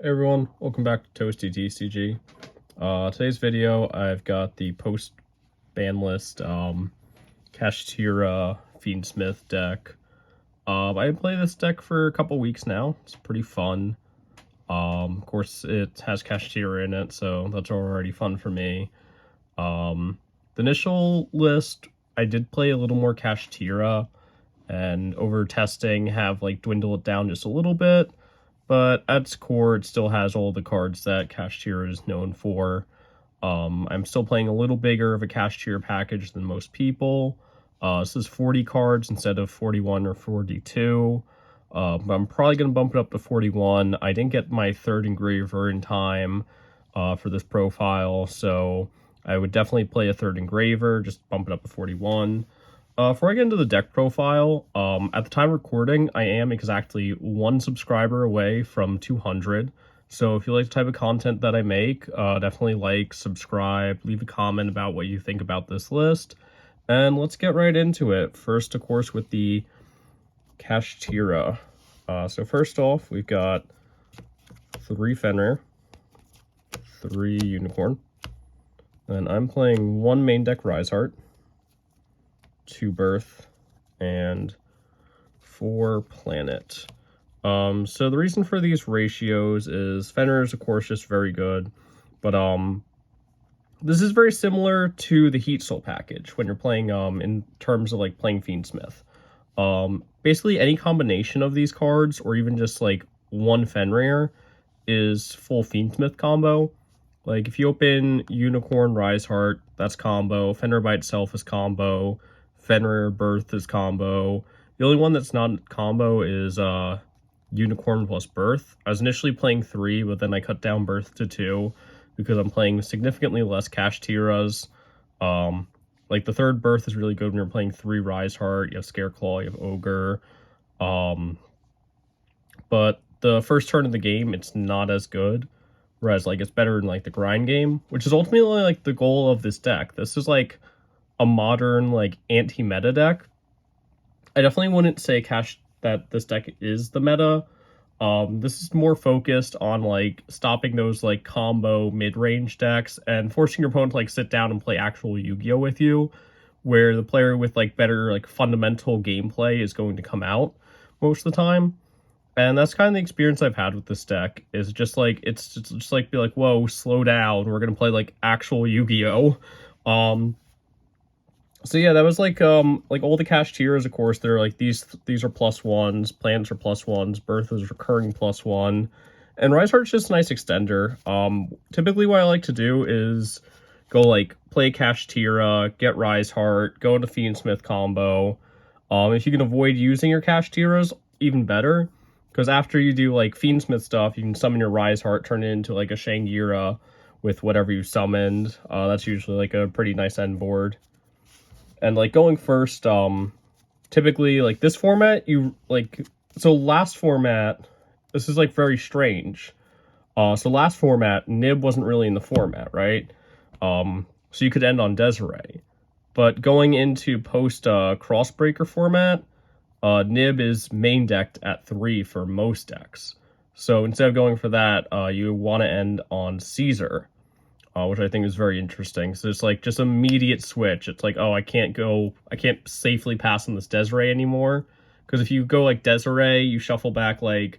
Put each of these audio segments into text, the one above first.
Hey everyone, welcome back to Toasty TCG. Today's video, I've got the post-ban list, Kashtira Fiendsmith deck. I played this deck for a couple weeks now. It's pretty fun. Of course, it has Kashtira in it, so that's already fun for me. The initial list, I did play a little more Kashtira, and over testing have like dwindled it down just a little bit. But at its core, it still has all the cards that Kashtira is known for. I'm still playing a little bigger of a Kashtira package than most people. This is 40 cards instead of 41 or 42. But I'm probably going to bump it up to 41. I didn't get my third engraver in time for this profile, so I would definitely play a third engraver, just bump it up to 41. Before I get into the deck profile, at the time of recording, I am exactly 1 subscriber away from 200. So if you like the type of content that I make, definitely like, subscribe, leave a comment about what you think about this list. And let's get right into it. First, of course, with the Kashtira. So first off, we've got 3 Fenrir, 3 Unicorn. And I'm playing 1 main deck Riseheart, 2 Birth, and 4 Planet. So the reason for these ratios is Fenrir is, of course, just very good, but this is very similar to the Heat Soul package when you're playing in terms of like playing Fiendsmith. Basically any combination of these cards, or even just like 1 Fenrir, is full Fiendsmith combo. Like if you open Unicorn Riseheart, that's combo. Fenrir by itself is combo. Fenrir Birth is combo. The only one that's not combo is Unicorn plus Birth. I was initially playing 3, but then I cut down Birth to 2 because I'm playing significantly less Kashtiras. Like the 3rd Birth is really good when you're playing 3 Riseheart. You have Scareclaw, you have Ogre. But the first turn of the game, it's not as good. Whereas like it's better in like the grind game, which is ultimately like the goal of this deck. This is like a modern like anti-meta deck. I definitely wouldn't say that this deck is the meta. This is more focused on like stopping those like combo mid-range decks and forcing your opponent to like sit down and play actual Yu-Gi-Oh with you, where the player with like better like fundamental gameplay is going to come out most of the time. And that's kind of the experience I've had with this deck, is just like it's just like be like, whoa, slow down, we're gonna play like actual Yu-Gi-Oh. So yeah, that was like all the Kashtiras, of course, they're like these are +1s, Planets are +1s, Birth is recurring +1, and Riseheart's just a nice extender. Typically what I like to do is go like play Kashtira, get Riseheart, go into Fiendsmith combo. If you can avoid using your Kashtiras, even better, because after you do like Fiendsmith stuff, you can summon your Riseheart, turn it into like a Shangira with whatever you summoned. That's usually like a pretty nice end board. And like going first, typically like this format, last format, this is like very strange. So last format, Nib wasn't really in the format, right? So you could end on Desiree. But going into post Crossbreaker format, Nib is main decked at 3 for most decks. So instead of going for that, you want to end on Caesar. Which I think is very interesting. So it's like just immediate switch. It's like, oh, I can't safely pass on this Desiree anymore. Because if you go like Desiree, you shuffle back like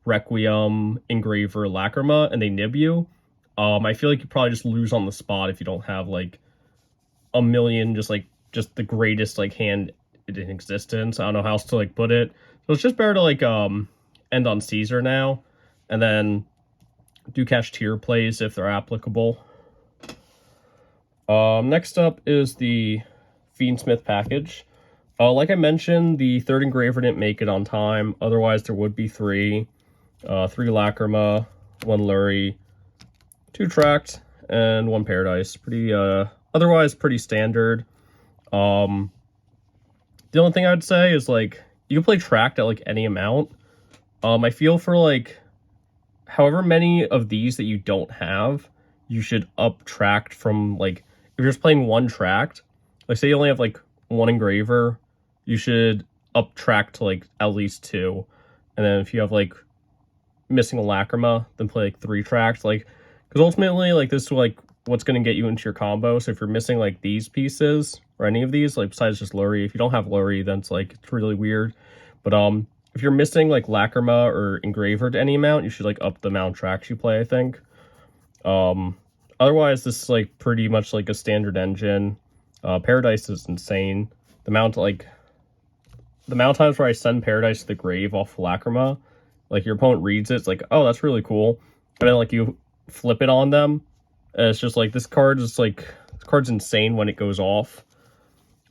Requiem, Engraver, Lacrima, and they nib you. I feel like you probably just lose on the spot if you don't have like a million, just the greatest like hand in existence. I don't know how else to like put it. So it's just better to like end on Caesar now, and then do Kashtira plays if they're applicable. Next up is the Fiendsmith package. Like I mentioned, the 3rd engraver didn't make it on time. Otherwise, there would be 3. 3 Lacrima, 1 Lurie, 2 Tract, and 1 Paradise. Otherwise pretty standard. The only thing I'd say is, like, you can play Tract at, like, any amount. I feel for, like, however many of these that you don't have, you should up Tract from, like, if you're just playing 1 Tract, like say you only have like 1 engraver, you should up Tract to like at least 2. And then if you have like missing a Lacrima, then play like 3 tracks, like, because ultimately, like, this is like what's going to get you into your combo. So if you're missing like these pieces or any of these, like besides just Lurie, if you don't have Lurie, then it's really weird. But if you're missing like Lacrima or Engraver to any amount, you should like up the amount of tracks you play, I think. Otherwise, this is like pretty much like a standard engine. Paradise is insane. The amount of times where I send Paradise to the grave off Lacrima, like your opponent reads it, it's like, oh, that's really cool. And then like you flip it on them, and it's just like this card's insane when it goes off.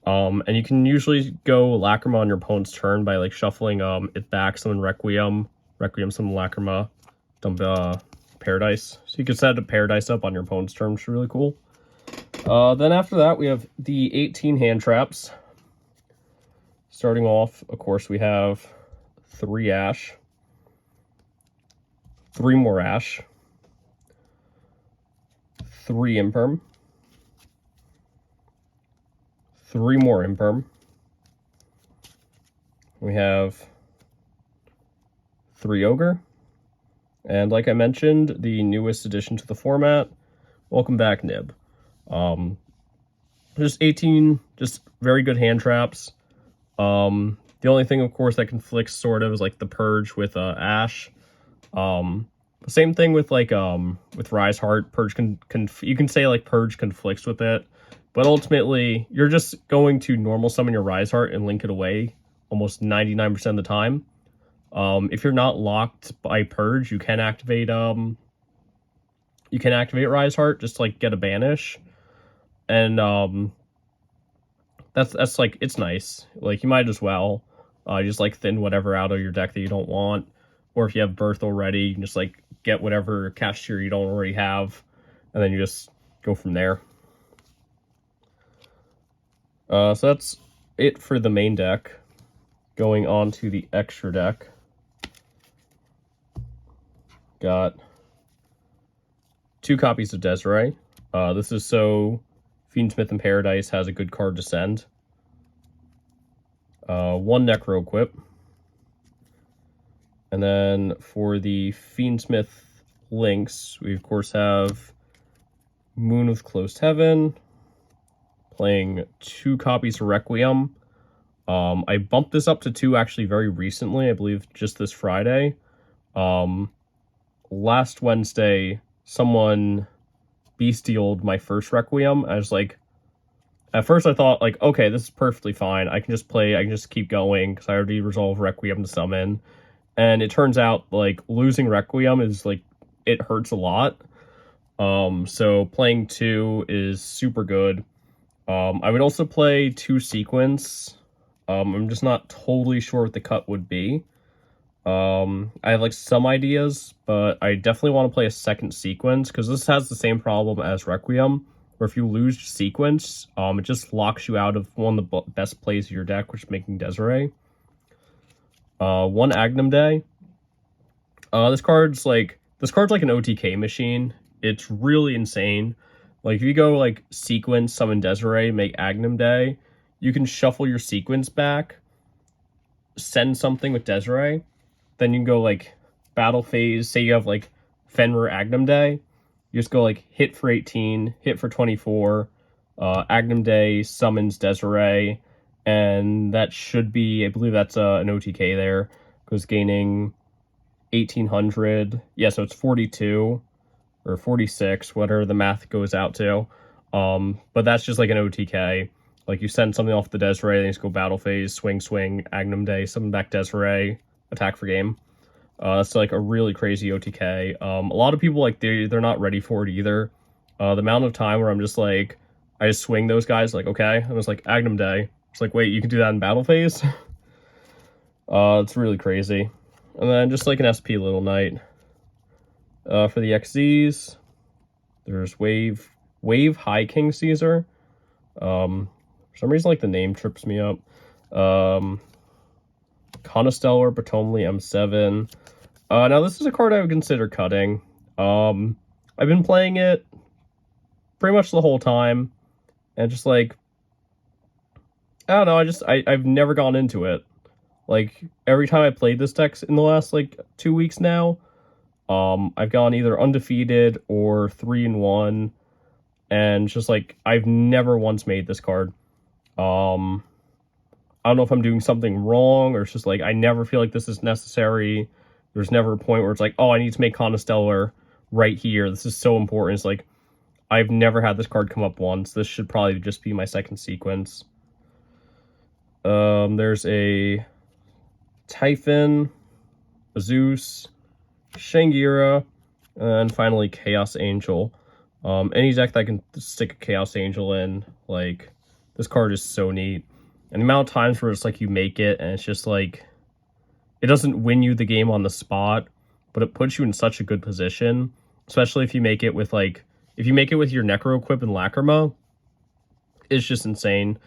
And you can usually go Lacrima on your opponent's turn by like shuffling it back, summon Requiem, summon Lacrima, dump Paradise. So you can set a Paradise up on your opponent's turn, which is really cool. Then after that, we have the 18 hand traps. Starting off, of course, we have 3 Ash, 3 more Ash, 3 Imperm, 3 more Imperm. We have 3 Ogre. And like I mentioned, the newest addition to the format, welcome back, Nib. Just 18, just very good hand traps. The only thing, of course, that conflicts sort of is like the Purge with Ash. Same thing with like with Rise Heart. Purge you can say like Purge conflicts with it, but ultimately you're just going to normal summon your Rise Heart and link it away almost 99% of the time. If you're not locked by Purge, you can activate Rise Heart, just like get a banish. And that's like, it's nice. Like, you might as well just like thin whatever out of your deck that you don't want. Or if you have Birth already, you can just like get whatever Kashtira you don't already have, and then you just go from there. So that's it for the main deck. Going on to the extra deck. Got 2 copies of Desiree. This is so Fiendsmith and Paradise has a good card to send. 1 Necro Equip. And then for the Fiendsmith links, we of course have Moon of Closed Heaven, playing 2 copies of Requiem. I bumped this up to 2 actually very recently, I believe just this Friday. Last Wednesday, someone bestialed my first Requiem. I was like, at first I thought like, okay, this is perfectly fine. I can just keep going because I already resolved Requiem to summon. And it turns out like losing Requiem is like, it hurts a lot. So playing 2 is super good. I would also play 2 Sequence. I'm just not totally sure what the cut would be. I have like some ideas, but I definitely want to play a second Sequence because this has the same problem as Requiem, where if you lose Sequence, it just locks you out of one of the best plays of your deck, which is making Desiree. 1 Agnum Day. This card's like an OTK machine. It's really insane. Like if you go like Sequence, summon Desiree, make Agnum Day, you can shuffle your Sequence back, send something with Desiree, then you can go like battle phase. Say you have like Fenrir Agnum Day, you just go like hit for 18, hit for 24, Agnum Day summons Desiree, and that should be, I believe that's an OTK there, because gaining 1800, yeah, so it's 42 or 46, whatever the math goes out to. But that's just like an OTK. Like you send something off the Desiree, then you just go battle phase, swing, Agnum Day, summon back Desiree, attack for game. It's like a really crazy OTK. A lot of people like they're not ready for it either. The amount of time where I'm just like, I just swing those guys, like okay, and it's like Agnum Day. It's like, wait, you can do that in battle phase? It's really crazy. And then just like an SP Little Knight. For the XZs, there's Wave High King Caesar. For some reason, like the name trips me up. Conestellar Bertomli M7. Now this is a card I would consider cutting. I've been playing it pretty much the whole time, and just like, I don't know, I've never gone into it. Like every time I played this deck in the last like 2 weeks now, I've gone either undefeated or 3-1, and just like I've never once made this card. I don't know if I'm doing something wrong, or it's just like I never feel like this is necessary. There's never a point where it's like, oh, I need to make Conestellar right here. This is so important. It's like I've never had this card come up once. This should probably just be my second sequence. There's a Typhon, a Zeus, Shangira, and finally Chaos Angel. Any deck that can stick a Chaos Angel in, like, this card is so neat. And the amount of times where it's like you make it and it's just like, it doesn't win you the game on the spot, but it puts you in such a good position, especially if you make it with like, if you make it with your Necro Equip and Lacrima, it's just insane.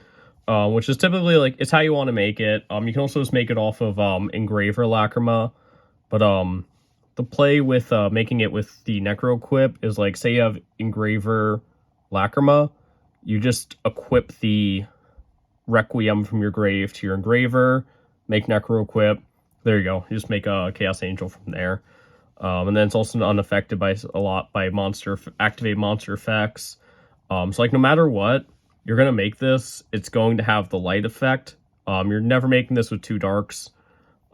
Which is typically like, it's how you want to make it. You can also just make it off of Engraver Lacrima, but the play with making it with the Necro Equip is like, say you have Engraver Lacrima, you just equip the Requiem from your grave to your Engraver, make Necro Equip. There you go. You just make a Chaos Angel from there. And then it's also unaffected by a lot by activate monster effects. So like no matter what, you're going to make this, it's going to have the light effect. You're never making this with 2 darks.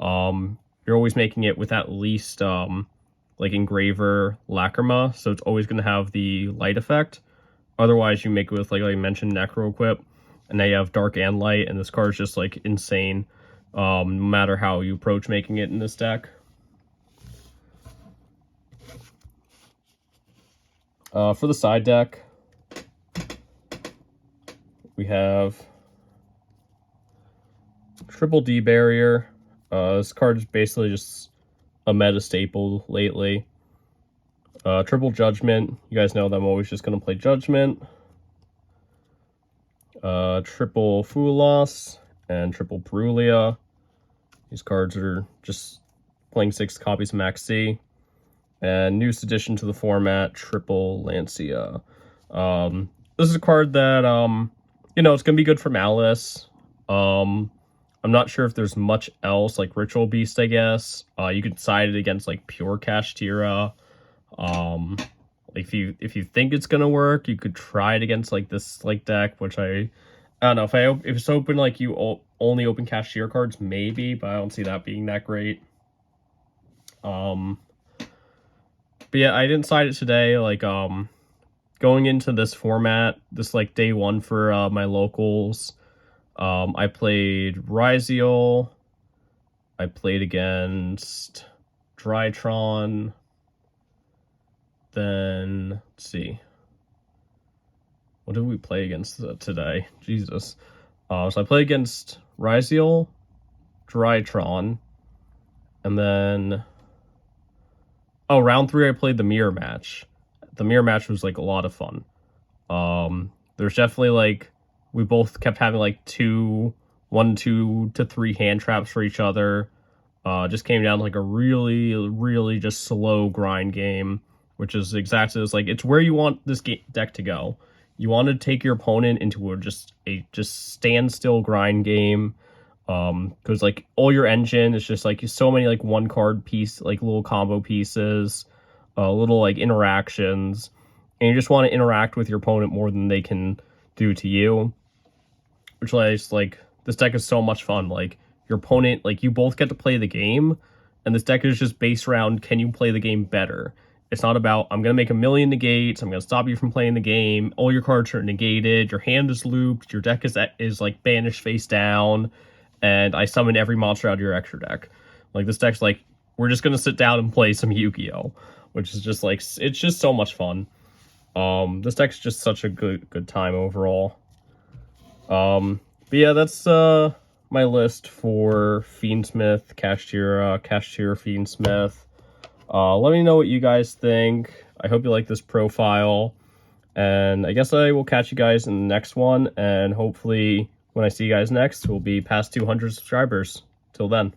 You're always making it with at least like Engraver Lacrima, so it's always going to have the light effect. Otherwise, you make it with, like I mentioned, Necro Equip, and now you have dark and light, and this card is just like insane, no matter how you approach making it in this deck. For the side deck, we have Triple D Barrier. This card is basically just a meta staple lately. Triple Judgment. You guys know that I'm always just going to play Judgment. Triple Fulos and Triple Brulia. These cards are just playing 6 copies of Max C. And newest addition to the format, Triple Lancia. This is a card that, you know, it's going to be good for Malice. I'm not sure if there's much else, like Ritual Beast, I guess. You could side it against, like, pure Kashtira. If you think it's going to work, you could try it against, like, this, like, deck, which I don't know. If it's open, like, you only open Kashtira cards, maybe, but I don't see that being that great. But yeah, I didn't side it today. Like, going into this format, this, like, day 1 for my locals, I played Ryziel, I played against Drytron, then, let's see, what did we play against today? Jesus. So I played against Ryziel, Drytron, and then, oh, round 3 I played the mirror match. The mirror match was, like, a lot of fun. There's definitely, like, we both kept having, like, 2 to 3 hand traps for each other. Just came down to, like, a really, really just slow grind game, which is exactly, it's like, it's where you want this deck to go. You want to take your opponent into a just standstill grind game. Because, like, all your engine is just, like, so many, like, 1-card piece, like, little combo pieces, little, like, interactions, and you just want to interact with your opponent more than they can do to you, which, like, this deck is so much fun. Like, your opponent, like, you both get to play the game, and this deck is just based around, can you play the game better? It's not about, I'm going to make a million negates, I'm going to stop you from playing the game, all your cards are negated, your hand is looped, your deck is like, banished face down, and I summon every monster out of your extra deck. Like, this deck's like, we're just going to sit down and play some Yu-Gi-Oh! Which is just, like, it's just so much fun. This deck's just such a good time overall. But yeah, that's, my list for Fiendsmith, Kashtira, Fiendsmith. Let me know what you guys think. I hope you like this profile. And I guess I will catch you guys in the next one. And hopefully, when I see you guys next, we'll be past 200 subscribers. Till then.